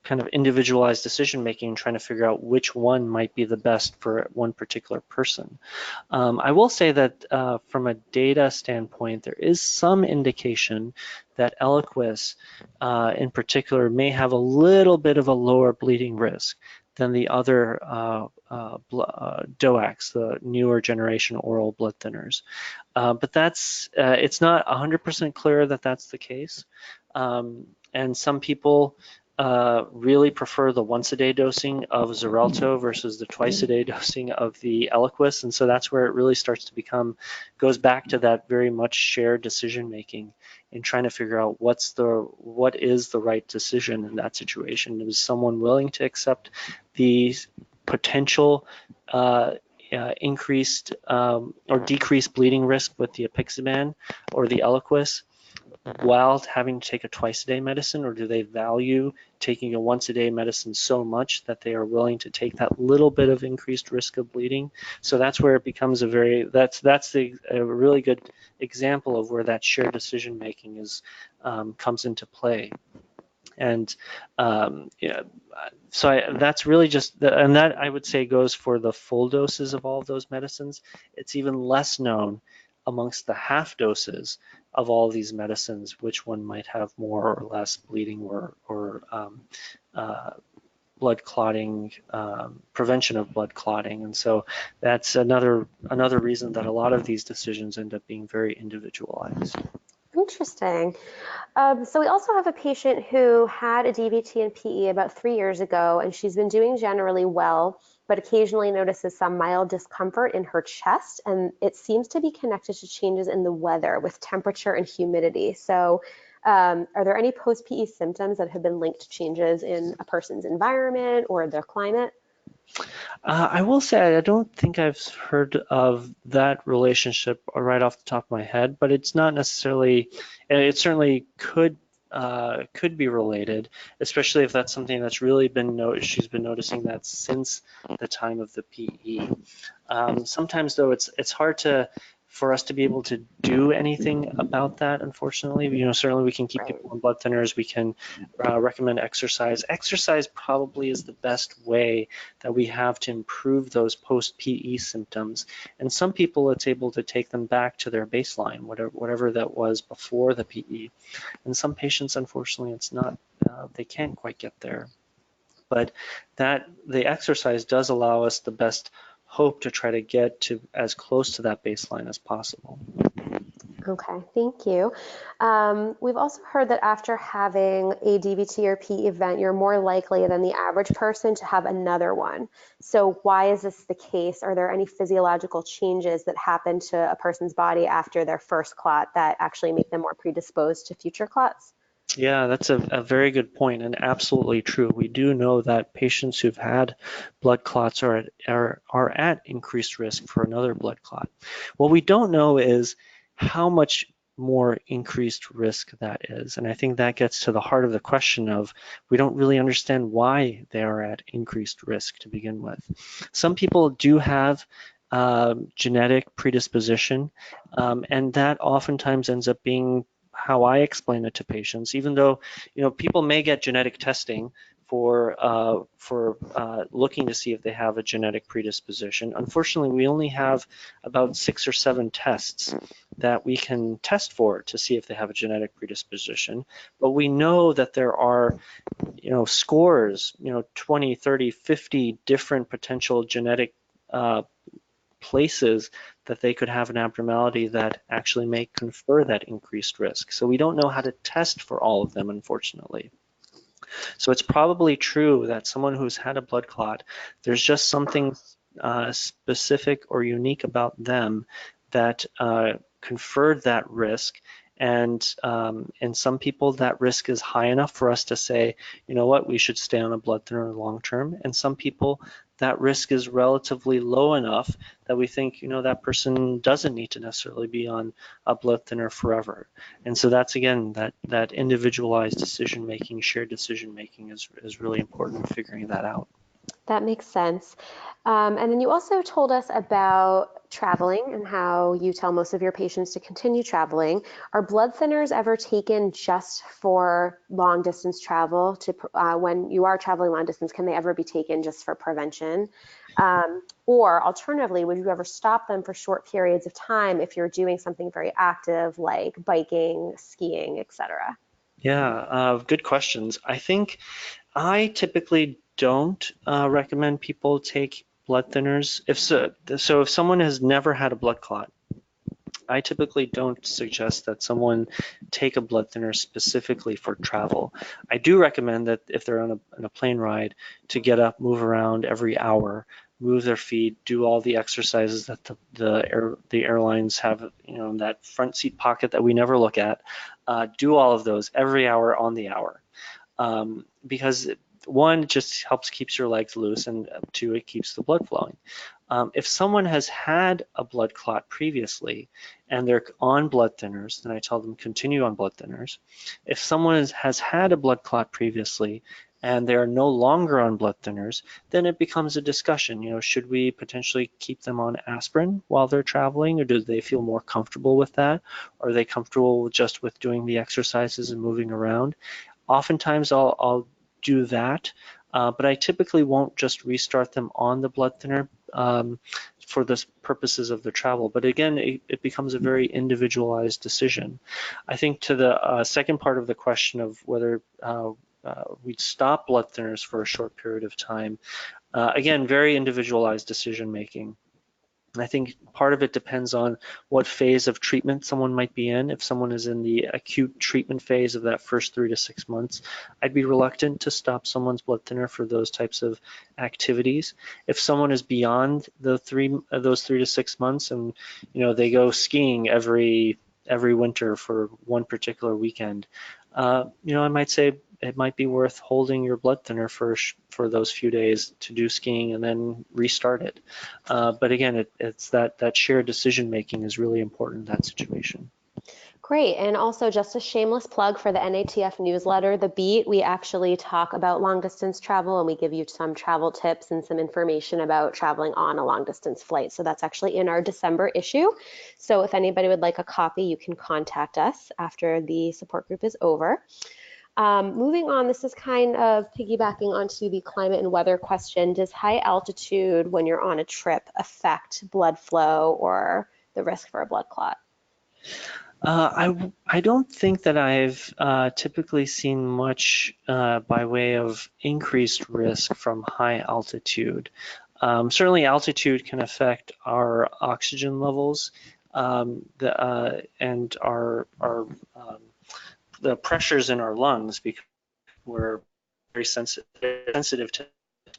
kind of individualized decision making, trying to figure out which one might be the best for one particular person. I will say that from a data standpoint, there is some indication that Eliquis in particular may have a little bit of a lower bleeding risk than the other DOACs, the newer generation oral blood thinners. But that's it's not 100% clear that that's the case. And some people really prefer the once-a-day dosing of Xarelto versus the twice-a-day dosing of the Eliquis, and so that's where it really starts to goes back to that very much shared decision-making in trying to figure out what is the right decision in that situation. Is someone willing to accept the potential increased or decreased bleeding risk with the apixaban or the Eliquis while having to take a twice-a-day medicine, or do they value taking a once-a-day medicine so much that they are willing to take that little bit of increased risk of bleeding? So that's where it becomes a really good example of where that shared decision making comes into play. And that's really just, and that I would say goes for the full doses of all of those medicines. It's even less known amongst the half doses of all these medicines, which one might have more or less bleeding or blood clotting, prevention of blood clotting. And so that's another reason that a lot of these decisions end up being very individualized. Interesting. So we also have a patient who had a DVT and PE about 3 years ago, and she's been doing generally well, but occasionally notices some mild discomfort in her chest, and it seems to be connected to changes in the weather with temperature and humidity. So are there any post-PE symptoms that have been linked to changes in a person's environment or their climate? I will say I don't think I've heard of that relationship right off the top of my head, but it's not necessarily, it certainly could be related, especially if that's something that's really been noticed. She's been noticing that since the time of the PE. Sometimes though, it's hard for us to be able to do anything about that, unfortunately. Certainly we can keep people on blood thinners. We can recommend exercise. Exercise probably is the best way that we have to improve those post-PE symptoms. And some people, it's able to take them back to their baseline, whatever that was before the PE. And some patients, unfortunately, it's not, they can't quite get there. But the exercise does allow us the best hope to try to get to as close to that baseline as possible. Okay, thank you. We've also heard that after having a DVT or PE event, you're more likely than the average person to have another one. So why is this the case? Are there any physiological changes that happen to a person's body after their first clot that actually make them more predisposed to future clots? Yeah, that's a very good point, and absolutely true. We do know that patients who've had blood clots are at increased risk for another blood clot. What we don't know is how much more increased risk that is, and I think that gets to the heart of the question of we don't really understand why they are at increased risk to begin with. Some people do have genetic predisposition, and that oftentimes ends up being how I explain it to patients, even though people may get genetic testing for looking to see if they have a genetic predisposition. Unfortunately, we only have about 6 or 7 tests that we can test for to see if they have a genetic predisposition. But we know that there are scores, 20, 30, 50 different potential genetic places that they could have an abnormality that actually may confer that increased risk. So we don't know how to test for all of them, unfortunately. So it's probably true that someone who's had a blood clot, there's just something specific or unique about them that conferred that risk. And in some people, that risk is high enough for us to say, you know what, we should stay on a blood thinner long term. And some people, that risk is relatively low enough that we think, that person doesn't need to necessarily be on a blood thinner forever. And so that's, again, that individualized decision-making, shared decision-making is really important in figuring that out. That makes sense. And then you also told us about traveling and how you tell most of your patients to continue traveling. Are blood thinners ever taken just for long distance travel? When you are traveling long distance, can they ever be taken just for prevention? Or alternatively, would you ever stop them for short periods of time if you're doing something very active like biking, skiing, etc.? Yeah, good questions. I think I typically don't recommend people take blood thinners. If someone has never had a blood clot, I typically don't suggest that someone take a blood thinner specifically for travel. I do recommend that if they're on a plane ride, to get up, move around every hour, move their feet, do all the exercises that the airlines have, in that front seat pocket that we never look at. Do all of those every hour on the hour. Because one, it just helps keeps your legs loose, and two, it keeps the blood flowing. If someone has had a blood clot previously and they're on blood thinners, then I tell them continue on blood thinners. If someone has had a blood clot previously and they are no longer on blood thinners, then it becomes a discussion. Should we potentially keep them on aspirin while they're traveling, or do they feel more comfortable with that? Are they comfortable just with doing the exercises and moving around? Oftentimes I'll do that, but I typically won't just restart them on the blood thinner for the purposes of the travel. But again, it becomes a very individualized decision. I think to the second part of the question of whether we'd stop blood thinners for a short period of time, again, very individualized decision making. I think part of it depends on what phase of treatment someone might be in. If someone is in the acute treatment phase of that first 3 to 6 months, I'd be reluctant to stop someone's blood thinner for those types of activities. If someone is beyond those 3 to 6 months, and they go skiing every winter for one particular weekend, I might say it might be worth holding your blood thinner for those few days to do skiing and then restart it. But again, it's that shared decision making is really important in that situation. Great. And also just a shameless plug for the NATF newsletter, The Beat. We actually talk about long distance travel, and we give you some travel tips and some information about traveling on a long distance flight. So that's actually in our December issue. So if anybody would like a copy, you can contact us after the support group is over. Moving on, this is kind of piggybacking onto the climate and weather question. Does high altitude when you're on a trip affect blood flow or the risk for a blood clot? I don't think that I've typically seen much by way of increased risk from high altitude. Certainly altitude can affect our oxygen levels and the pressures in our lungs, because we're very sensitive to it.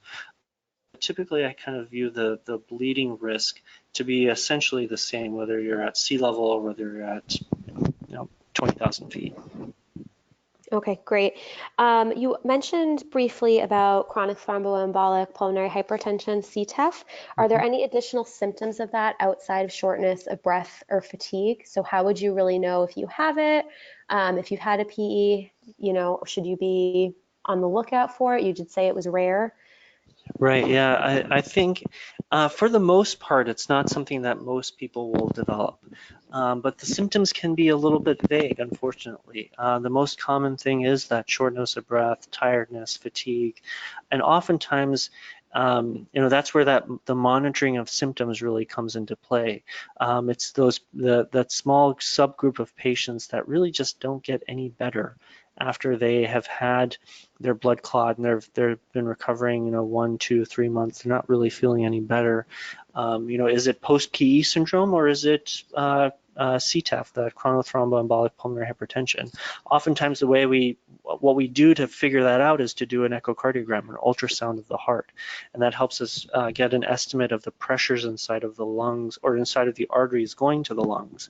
Typically, I kind of view the bleeding risk to be essentially the same, whether you're at sea level or whether you're at 20,000 feet. Okay, great. You mentioned briefly about chronic thromboembolic pulmonary hypertension, CTEPH. Are there any additional symptoms of that outside of shortness of breath or fatigue? So how would you really know if you have it? If you've had a PE, should you be on the lookout for it? You did say it was rare. Right, yeah, I think for the most part, it's not something that most people will develop. But the symptoms can be a little bit vague, unfortunately. The most common thing is that shortness of breath, tiredness, fatigue, and oftentimes, that's where the monitoring of symptoms really comes into play. It's that small subgroup of patients that really just don't get any better after they have had their blood clot and they've been recovering, 1, 2, 3 months. They're not really feeling any better. Is it post-PE syndrome, or is it CTEPH, the chronic thromboembolic pulmonary hypertension? Oftentimes, what we do to figure that out is to do an echocardiogram, an ultrasound of the heart, and that helps us get an estimate of the pressures inside of the lungs or inside of the arteries going to the lungs.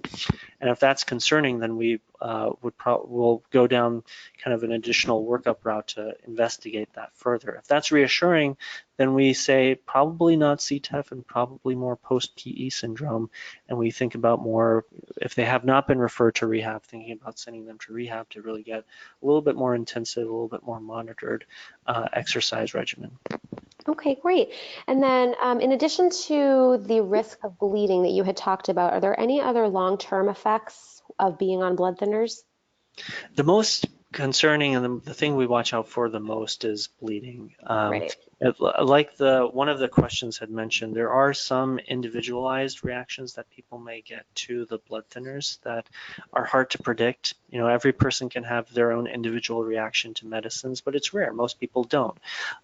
And if that's concerning, then we will go down kind of an additional workup route to investigate that further. If that's reassuring, then we say probably not CTEPH and probably more post-PE syndrome. And we think about more, if they have not been referred to rehab, thinking about sending them to rehab to really get a little bit more intensive, a little bit more monitored exercise regimen. Okay, great. And then in addition to the risk of bleeding that you had talked about, are there any other long-term effects of being on blood thinners? The most concerning and the thing we watch out for the most is bleeding. Right. Like one of the questions had mentioned, there are some individualized reactions that people may get to the blood thinners that are hard to predict. You know, every person can have their own individual reaction to medicines, but it's rare. Most people don't.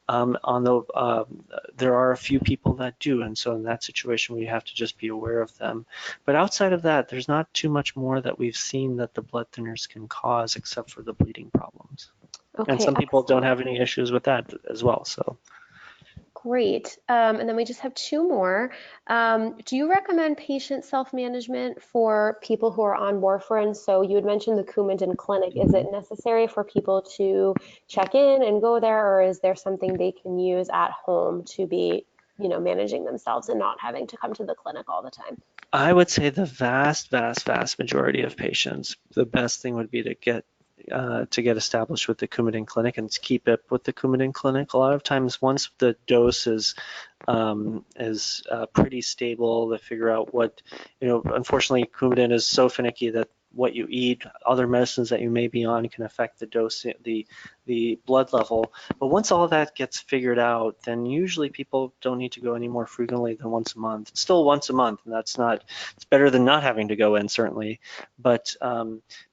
There are a few people that do, and so in that situation we have to just be aware of them. But outside of that, there's not too much more that we've seen that the blood thinners can cause except for the bleeding problems. Okay, And some people don't excellent. have any issues with that as well. So Great. And then we just have two more. Do you recommend patient self-management for people who are on warfarin? So you had mentioned the Coumadin clinic. Is it necessary for people to check in and go there, or is there something they can use at home to be, managing themselves and not having to come to the clinic all the time? I would say the vast majority of patients, the best thing would be to get established with the Coumadin clinic and keep it with the Coumadin clinic. A lot of times, once the dose is pretty stable, they figure out what, unfortunately, Coumadin is so finicky that what you eat, other medicines that you may be on can affect the dose, the blood level. But once all that gets figured out, then usually people don't need to go any more frequently than once a month. It's still once a month, and it's better than not having to go in, certainly. But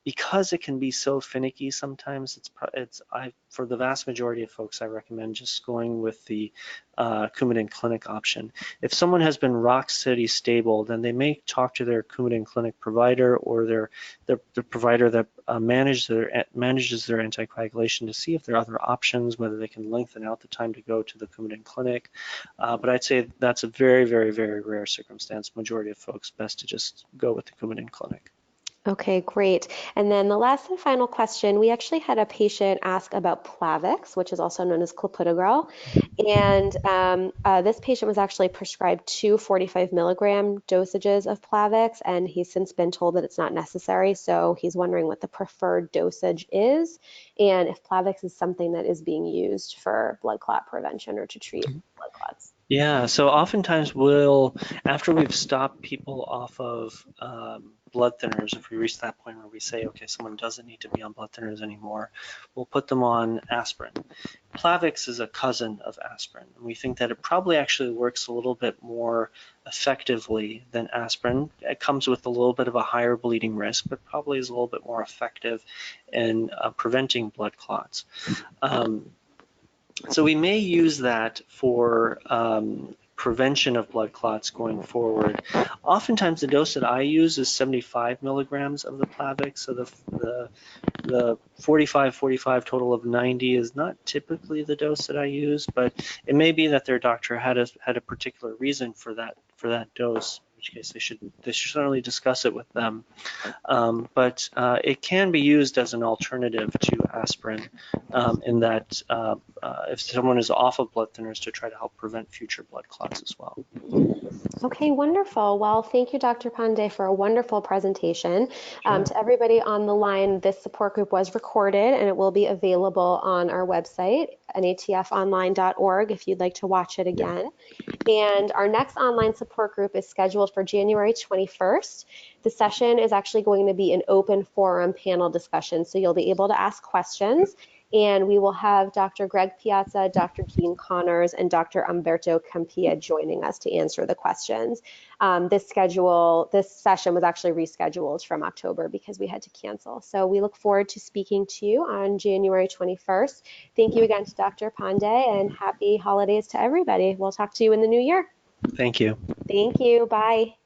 because it can be so finicky sometimes, for the vast majority of folks, I recommend just going with the Coumadin clinic option. If someone has been rock steady stable, then they may talk to their Coumadin clinic provider or the provider that manages their anticoagulation to see if there are other options, whether they can lengthen out the time to go to the Coumadin clinic. But I'd say that's a very, very, very rare circumstance. Majority of folks, best to just go with the Coumadin clinic. Okay, great. And then the last and final question, we actually had a patient ask about Plavix, which is also known as clopidogrel. And this patient was actually prescribed two 45 milligram dosages of Plavix, and he's since been told that it's not necessary. So he's wondering what the preferred dosage is, and if Plavix is something that is being used for blood clot prevention or to treat blood clots. Yeah, so oftentimes after we've stopped people off of blood thinners, if we reach that point where we say, okay, someone doesn't need to be on blood thinners anymore, we'll put them on aspirin. Plavix is a cousin of aspirin, and we think that it probably actually works a little bit more effectively than aspirin. It comes with a little bit of a higher bleeding risk, but probably is a little bit more effective in preventing blood clots. So we may use that for prevention of blood clots going forward. Oftentimes the dose that I use is 75 milligrams of the Plavix, so the 45 total of 90 is not typically the dose that I use, but it may be that their doctor had a particular reason for that dose, in which case they should certainly discuss it with them. But it can be used as an alternative to aspirin in that if someone is off of blood thinners, to try to help prevent future blood clots as well. Okay, wonderful. Well, thank you, Dr. Pandey, for a wonderful presentation. To everybody on the line, this support group was recorded and it will be available on our website, natfonline.org, if you'd like to watch it again. And our next online support group is scheduled for January 21st. The session is actually going to be an open forum panel discussion, so you'll be able to ask questions. And we will have Dr. Greg Piazza, Dr. Jean Connors, and Dr. Umberto Campia joining us to answer the questions. This session was actually rescheduled from October because we had to cancel. So we look forward to speaking to you on January 21st. Thank you again to Dr. Pandey, and happy holidays to everybody. We'll talk to you in the new year. Thank you. Thank you. Bye.